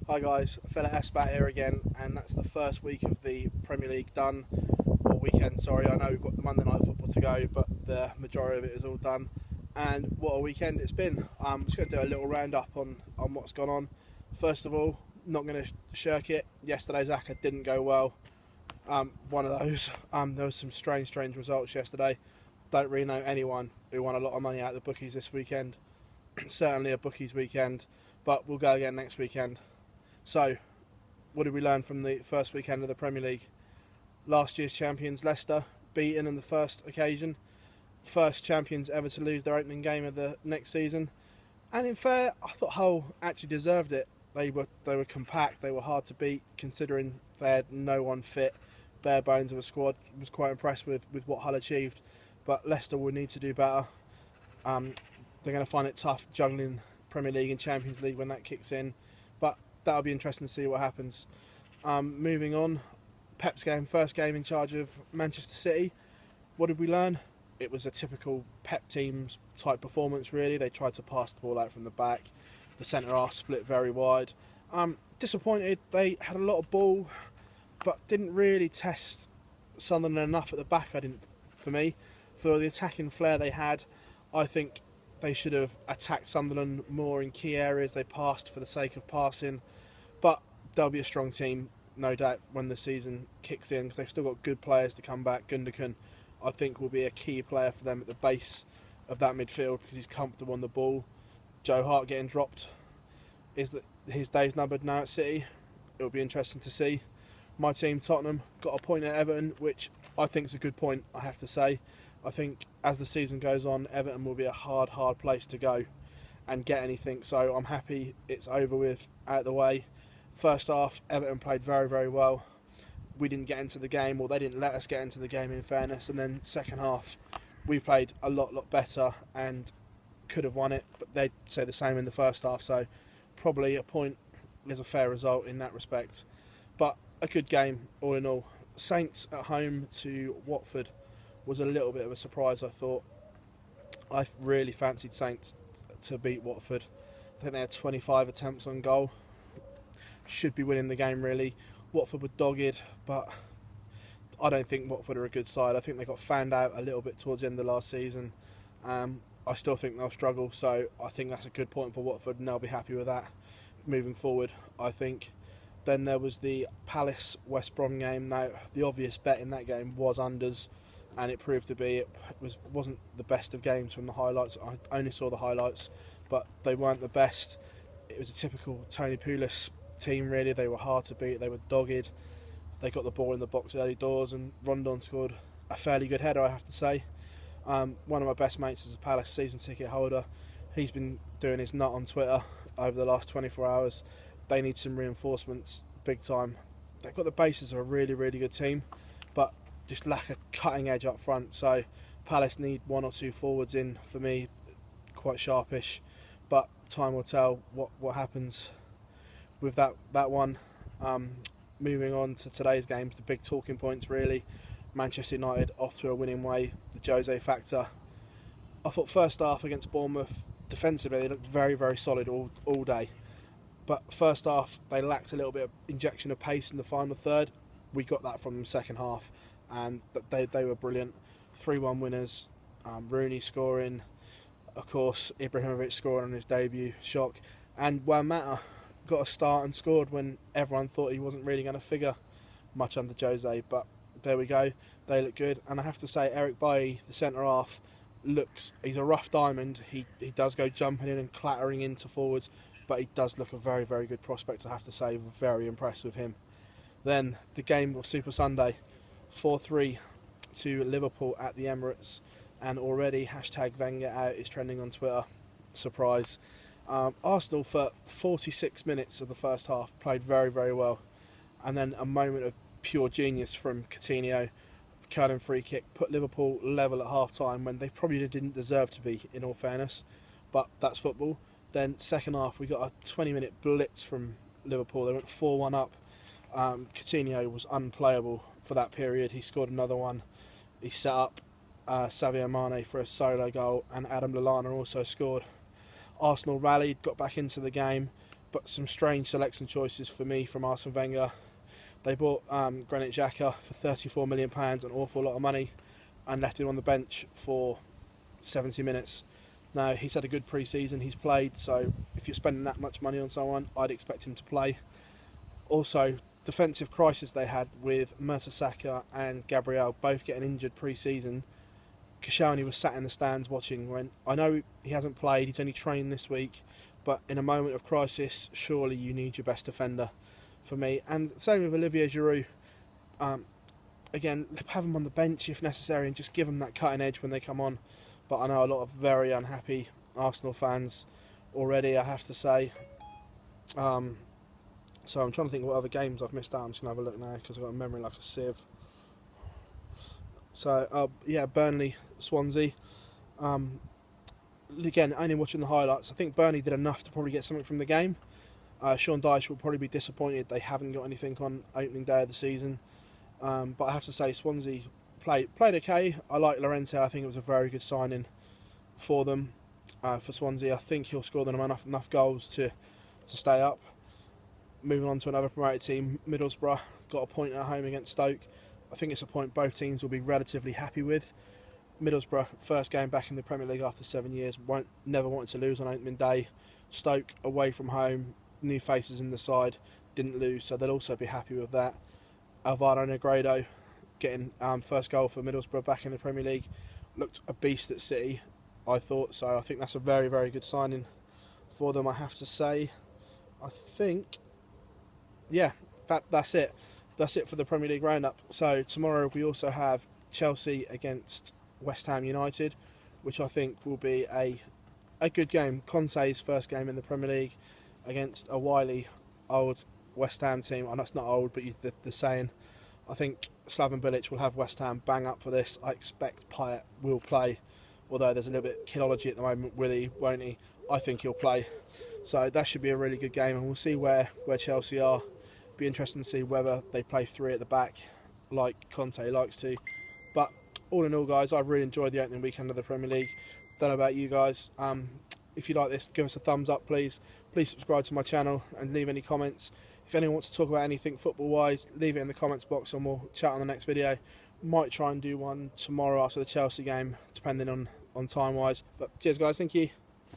Hi guys, fella Espat here again, and that's the first week of the Premier League done, or weekend, sorry. I know we've got the Monday night football to go, but the majority of it is all done. And what a weekend it's been. I'm just going to do a little roundup on what's gone on. First of all, not going to shirk it. Yesterday's ACCA didn't go well. One of those. There was some strange results yesterday. Don't really know anyone who won a lot of money out of the bookies this weekend. Certainly a bookies weekend, but we'll go again next weekend. So, what did we learn from the first weekend of the Premier League? Last year's champions Leicester beaten on the first occasion. First champions ever to lose their opening game of the next season. And in fair, I thought Hull actually deserved it. They were compact, they were hard to beat considering they had no one fit. Bare bones of a squad. Was quite impressed with what Hull achieved. But Leicester will need to do better. They're going to find it tough juggling Premier League and Champions League when that kicks in. But that'll be interesting to see what happens. Moving on, Pep's game, first game in charge of Manchester City. What did we learn? It was a typical Pep teams type performance really. They tried to pass the ball out from the back. The centre-half split very wide. Disappointed, they had a lot of ball, but didn't really test Sunderland enough at the back, for me. For the attacking flair they had, I think they should have attacked Sunderland more in key areas. They passed for the sake of passing. But they'll be a strong team, no doubt, when the season kicks in, because they've still got good players to come back. Gundogan, I think, will be a key player for them at the base of that midfield because he's comfortable on the ball. Joe Hart getting dropped. Is that his day's numbered now at City? It'll be interesting to see. My team, Tottenham, got a point at Everton, which I think is a good point, I have to say. I think as the season goes on, Everton will be a hard place to go and get anything. So I'm happy it's over with, out of the way. First half, Everton played very well. We didn't get into the game, or they didn't let us get into the game in fairness. And then second half, we played a lot better and could have won it. But they'd say the same in the first half. So probably a point is a fair result in that respect. But a good game all in all. Saints at home to Watford was a little bit of a surprise, I thought. I really fancied Saints to beat Watford. I think they had 25 attempts on goal. Should be winning the game, really. Watford were dogged, but I don't think Watford are a good side. I think they got found out a little bit towards the end of last season. I still think they'll struggle, so I think that's a good point for Watford, and they'll be happy with that moving forward, I think. Then there was the Palace-West Brom game. Now, the obvious bet in that game was unders, and it proved to be. It wasn't the best of games from the highlights. I only saw the highlights, but they weren't the best. It was a typical Tony Pulis team, really. They were hard to beat. They were dogged. They got the ball in the box early doors, and Rondon scored a fairly good header, I have to say. One of my best mates is a Palace season ticket holder. He's been doing his nut on Twitter over the last 24 hours. They need some reinforcements, big time. They've got the basis of a really good team, but just lack a cutting edge up front. So Palace need one or two forwards in, for me, quite sharpish. But time will tell what happens with that one. Moving on to today's games, the big talking points really. Manchester United off to a winning way, the Jose factor. I thought first half against Bournemouth, defensively they looked very solid all day. But first half they lacked a little bit of injection of pace in the final third. We got that from them second half, and they were brilliant. 3-1 winners, Rooney scoring, of course Ibrahimovic scoring on his debut, shock, and Juan Mata got a start and scored when everyone thought he wasn't really going to figure much under Jose, but there we go, they look good. And I have to say, Eric Bailly, the centre-half, he's a rough diamond. He does go jumping in and clattering into forwards, but he does look a very good prospect, I have to say. Very impressed with him. Then the game was Super Sunday, 4-3 to Liverpool at the Emirates, and already #VengerOut is trending on Twitter. Surprise. Arsenal for 46 minutes of the first half played very well, and then a moment of pure genius from Coutinho, curling free kick, put Liverpool level at half time when they probably didn't deserve to be, in all fairness, but that's football. Then second half we got a 20-minute blitz from Liverpool. They went 4-1 up. Coutinho was unplayable for that period. He scored another one. He set up Sadio Mane for a solo goal, and Adam Lallana also scored. Arsenal rallied, got back into the game, but some strange selection choices for me from Arsene Wenger. They bought Granit Xhaka for £34 million, an awful lot of money, and left him on the bench for 70 minutes. Now, he's had a good pre-season, he's played, so if you're spending that much money on someone, I'd expect him to play. Also, defensive crisis they had with Mertesacker and Gabriel both getting injured pre-season. Koscielny was sat in the stands watching. When I know he hasn't played, he's only trained this week, but in a moment of crisis, surely you need your best defender for me. And same with Olivier Giroud. Again, have him on the bench if necessary and just give them that cutting edge when they come on. But I know a lot of very unhappy Arsenal fans already, I have to say. So I'm trying to think what other games I've missed out. I'm just going to have a look now because I've got a memory like a sieve. So, yeah, Burnley, Swansea. Again, only watching the highlights. I think Burnley did enough to probably get something from the game. Sean Dyche will probably be disappointed they haven't got anything on opening day of the season. But I have to say, Swansea played okay. I like Llorente. I think it was a very good signing for them. For Swansea, I think he'll score them enough goals to stay up. Moving on to another promoted team, Middlesbrough got a point at home against Stoke. I think it's a point both teams will be relatively happy with. Middlesbrough, first game back in the Premier League after 7 years, never wanted to lose on opening day. Stoke, away from home, new faces in the side, didn't lose, so they'll also be happy with that. Alvaro Negredo getting first goal for Middlesbrough back in the Premier League. Looked a beast at City, I thought, so I think that's a very, very good signing for them, I have to say. I think, yeah, that's it. That's it for the Premier League roundup. So tomorrow we also have Chelsea against West Ham United, which I think will be a good game. Conte's first game in the Premier League against a wily old West Ham team. I know it's not old, but the saying. I think Slaven Bilic will have West Ham bang up for this. I expect Payet will play, although there's a little bit of killology at the moment. Will he, won't he? I think he'll play. So that should be a really good game, and we'll see where Chelsea are. Be interesting to see whether they play three at the back like Conte likes to. But all in all, guys, I've really enjoyed the opening weekend of the Premier League. Don't know about you guys. If you like this, give us a thumbs up, please. Please subscribe to my channel and leave any comments. If anyone wants to talk about anything football-wise, leave it in the comments box and we'll chat on the next video. Might try and do one tomorrow after the Chelsea game, depending on time-wise. But cheers, guys. Thank you.